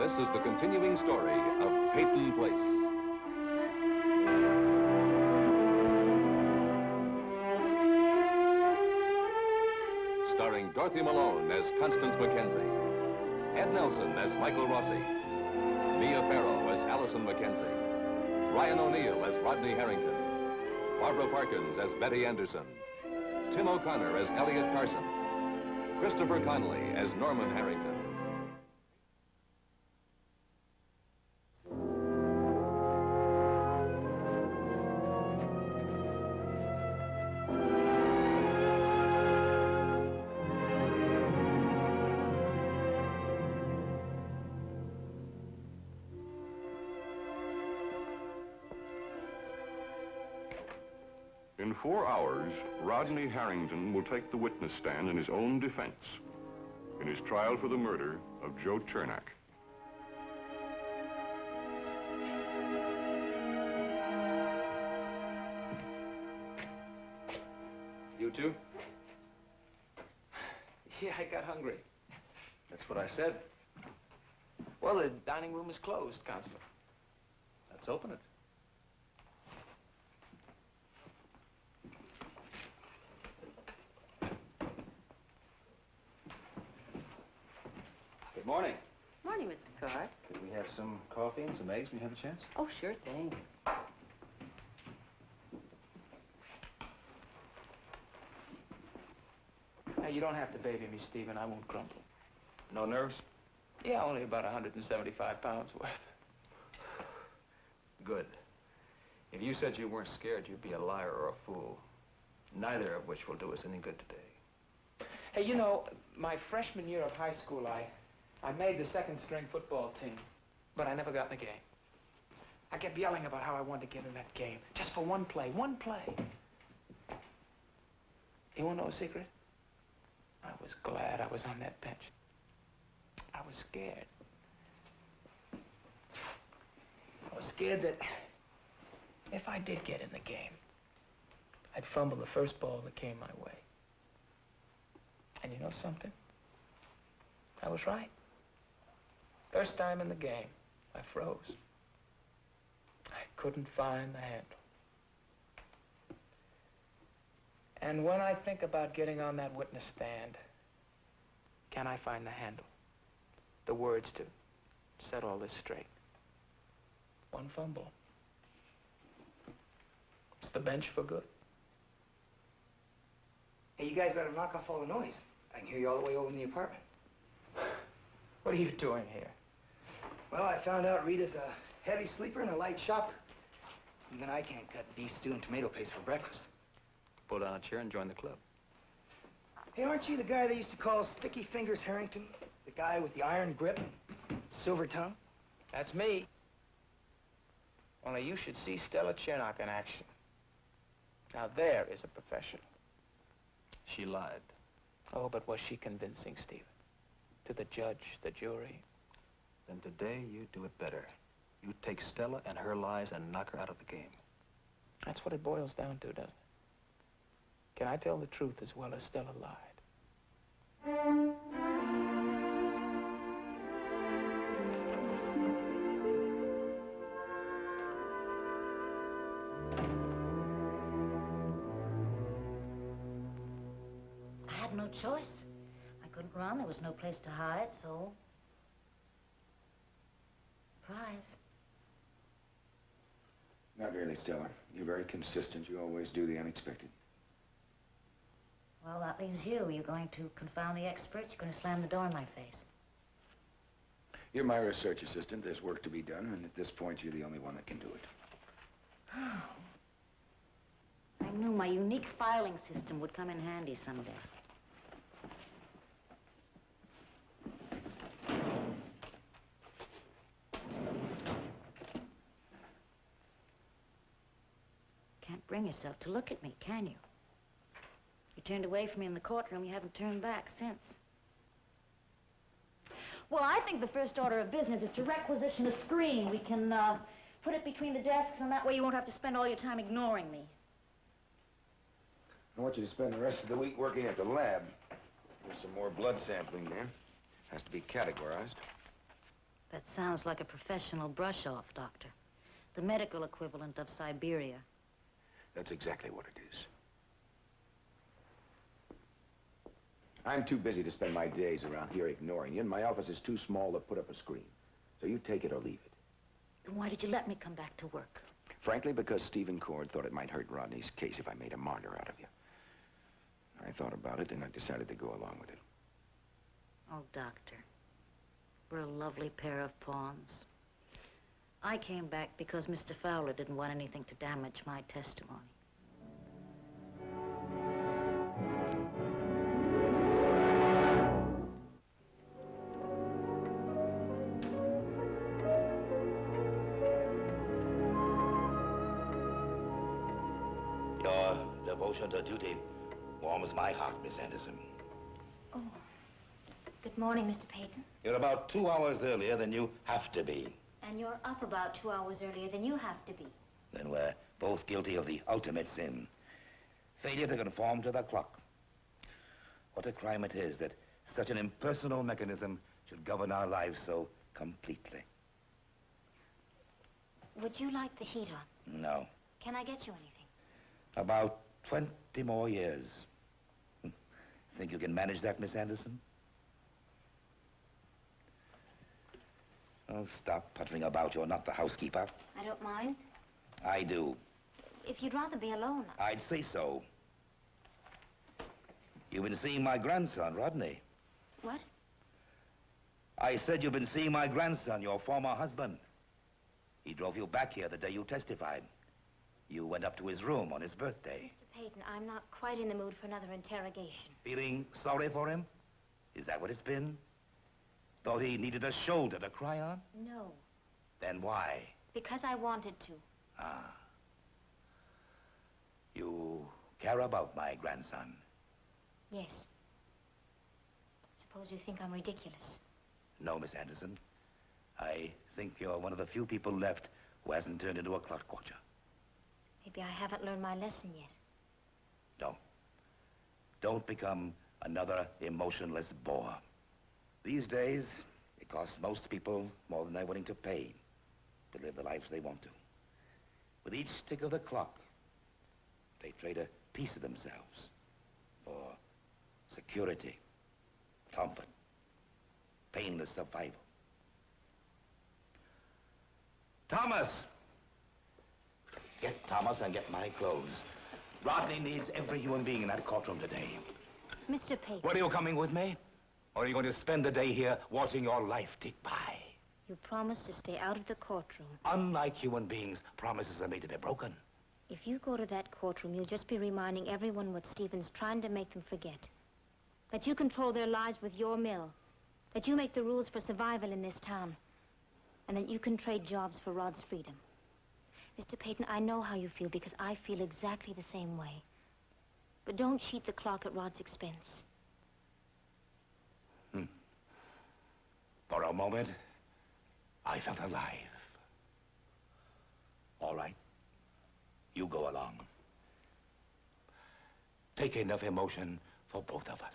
This is the continuing story of Peyton Place. Starring Dorothy Malone as Constance Mackenzie, Ed Nelson as Michael Rossi, Mia Farrow as Allison Mackenzie, Ryan O'Neill as Rodney Harrington, Barbara Parkins as Betty Anderson, Tim O'Connor as Elliot Carson, Christopher Connolly as Norman Harrington. In 4 hours, Rodney Harrington will take the witness stand in his own defense in his trial for the murder of Joe Chernak. You too? Yeah, I got hungry. That's what I said. Well, the dining room is closed, Counselor. Let's open it. Good morning. Morning, Mr. Carr. Could we have some coffee and some eggs when you have a chance? Oh, sure thing. Now, you don't have to baby me, Stephen. I won't grumble. No nerves? Yeah, only about 175 pounds worth. Good. If you said you weren't scared, you'd be a liar or a fool. Neither of which will do us any good today. Hey, you know, my freshman year of high school, I made the second-string football team, but I never got in the game. I kept yelling about how I wanted to get in that game, just for one play, one play. You want to know a secret? I was glad I was on that bench. I was scared. I was scared that if I did get in the game, I'd fumble the first ball that came my way. And you know something? I was right. First time in the game, I froze. I couldn't find the handle. And when I think about getting on that witness stand, can I find the handle? The words to set all this straight. One fumble. It's the bench for good. Hey, you guys ought to knock off all the noise. I can hear you all the way over in the apartment. What are you doing here? Well, I found out Rita's a heavy sleeper and a light shopper. Even I can't cut beef stew and tomato paste for breakfast. Pull down a chair and join the club. Hey, aren't you the guy they used to call Sticky Fingers Harrington? The guy with the iron grip and silver tongue? That's me. Only you should see Stella Chernak in action. Now there is a professional. She lied. Oh, but was she convincing, Stephen? To the judge, the jury? Then today you do it better. You take Stella and her lies and knock her out of the game. That's what it boils down to, doesn't it? Can I tell the truth as well as Stella lied? I had no choice. I couldn't run. There was no place to hide, so... Surprise. Not really, Stella. You're very consistent. You always do the unexpected. Well, that leaves you. You're going to confound the experts. You're going to slam the door in my face. You're my research assistant. There's work to be done, and at this point, you're the only one that can do it. I knew my unique filing system would come in handy someday. Can't bring yourself to look at me, can you? You turned away from me in the courtroom. You haven't turned back since. Well, I think the first order of business is to requisition a screen. We can put it between the desks, and that way you won't have to spend all your time ignoring me. I want you to spend the rest of the week working at the lab. There's some more blood sampling there. Has to be categorized. That sounds like a professional brush-off, Doctor. The medical equivalent of Siberia. That's exactly what it is. I'm too busy to spend my days around here ignoring you, and my office is too small to put up a screen. So you take it or leave it. Then why did you let me come back to work? Frankly, because Stephen Cord thought it might hurt Rodney's case if I made a martyr out of you. I thought about it, and I decided to go along with it. Oh, Doctor, we're a lovely pair of pawns. I came back because Mr. Fowler didn't want anything to damage my testimony. Your devotion to duty warms my heart, Miss Anderson. Oh, good morning, Mr. Peyton. You're about 2 hours earlier than you have to be. And you're up about 2 hours earlier than you have to be. Then we're both guilty of the ultimate sin. Failure to conform to the clock. What a crime it is that such an impersonal mechanism should govern our lives so completely. Would you like the heat on? No. Can I get you anything? About 20 more years. Think you can manage that, Miss Anderson? Oh, stop puttering about. You're not the housekeeper. I don't mind. I do. If you'd rather be alone. I'd say so. You've been seeing my grandson, Rodney. What? I said you've been seeing my grandson, your former husband. He drove you back here the day you testified. You went up to his room on his birthday. Mr. Peyton, I'm not quite in the mood for another interrogation. Feeling sorry for him? Is that what it's been? Thought he needed a shoulder to cry on? No. Then why? Because I wanted to. Ah. You care about my grandson? Yes. Suppose you think I'm ridiculous. No, Miss Anderson. I think you're one of the few people left who hasn't turned into a clot watcher. Maybe I haven't learned my lesson yet. Don't. Don't become another emotionless bore. These days, it costs most people more than they're willing to pay to live the lives they want to. With each tick of the clock, they trade a piece of themselves for security, comfort, painless survival. Thomas! Get Thomas and get my clothes. Rodney needs every human being in that courtroom today. Mr. Peyton. What, are you coming with me? Or are you going to spend the day here watching your life tick by? You promised to stay out of the courtroom. Unlike human beings, promises are made to be broken. If you go to that courtroom, you'll just be reminding everyone what Stephen's trying to make them forget. That you control their lives with your mill. That you make the rules for survival in this town. And that you can trade jobs for Rod's freedom. Mr. Peyton, I know how you feel because I feel exactly the same way. But don't cheat the clock at Rod's expense. For a moment, I felt alive. All right. You go along. Take enough emotion for both of us.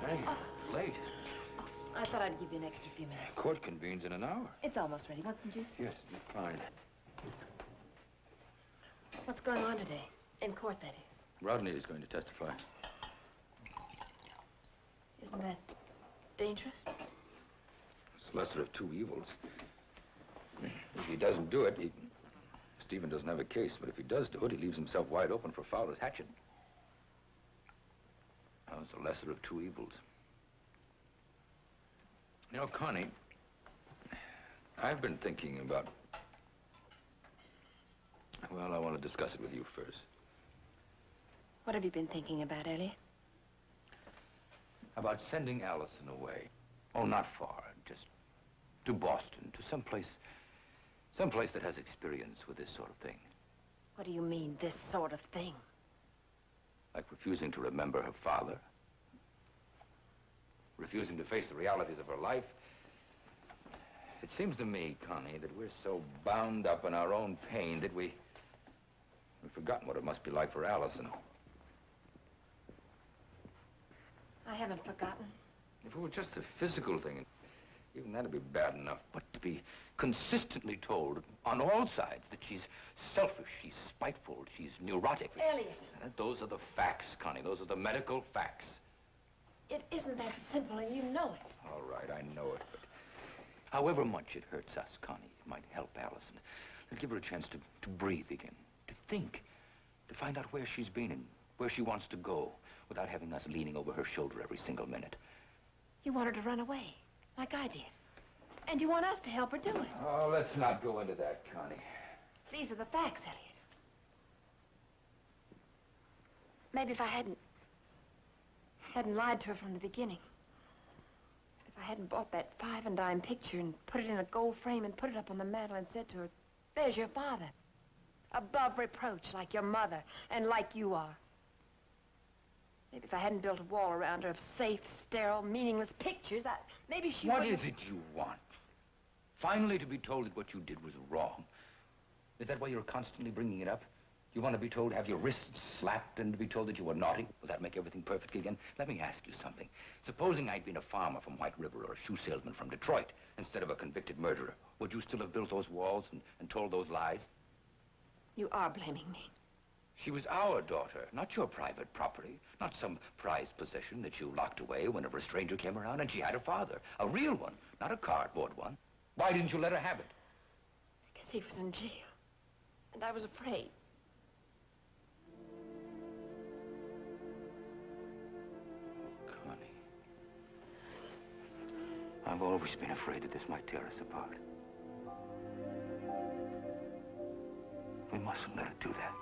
It's late. I thought I'd give you an extra few minutes. Court convenes in an hour. It's almost ready. Want some juice? Yes, fine. What's going on today? In court, that is. Rodney is going to testify. Isn't that dangerous? It's the lesser of two evils. If he doesn't do it, Stephen doesn't have a case, but if he does do it, he leaves himself wide open for Fowler's hatchet. Now, it's the lesser of two evils. You know, Connie, I've been thinking about... Well, I want to discuss it with you first. What have you been thinking about, Ellie? About sending Allison away. Oh, not far, just to Boston, to someplace that has experience with this sort of thing. What do you mean, this sort of thing? Like refusing to remember her father. Refusing to face the realities of her life. It seems to me, Connie, that we're so bound up in our own pain that we've forgotten what it must be like for Allison. I haven't forgotten. If it were just a physical thing, even that'd be bad enough. But to be consistently told on all sides that she's selfish, she's spiteful, she's neurotic. Elliot. Those are the facts, Connie. Those are the medical facts. It isn't that simple, and you know it. All right, I know it, but however much it hurts us, Connie, it might help Allison. It'll give her a chance to breathe again, to think, to find out where she's been and where she wants to go without having us leaning over her shoulder every single minute. You want her to run away, like I did. And you want us to help her do it. Oh, let's not go into that, Connie. These are the facts, Elliot. Maybe if I hadn't lied to her from the beginning. If I hadn't bought that 5 and dime picture and put it in a gold frame and put it up on the mantel and said to her, there's your father. Above reproach, like your mother, and like you are. Maybe if I hadn't built a wall around her of safe, sterile, meaningless pictures, maybe she What wouldn't... is it you want? Finally to be told that what you did was wrong. Is that why you're constantly bringing it up? You want to be told to have your wrists slapped and to be told that you were naughty? Will that make everything perfect again? Let me ask you something. Supposing I'd been a farmer from White River or a shoe salesman from Detroit instead of a convicted murderer, would you still have built those walls and told those lies? You are blaming me. She was our daughter, not your private property, not some prized possession that you locked away whenever a stranger came around, and she had a father, a real one, not a cardboard one. Why didn't you let her have it? Because he was in jail, and I was afraid. Connie, I've always been afraid that this might tear us apart. We mustn't let it do that.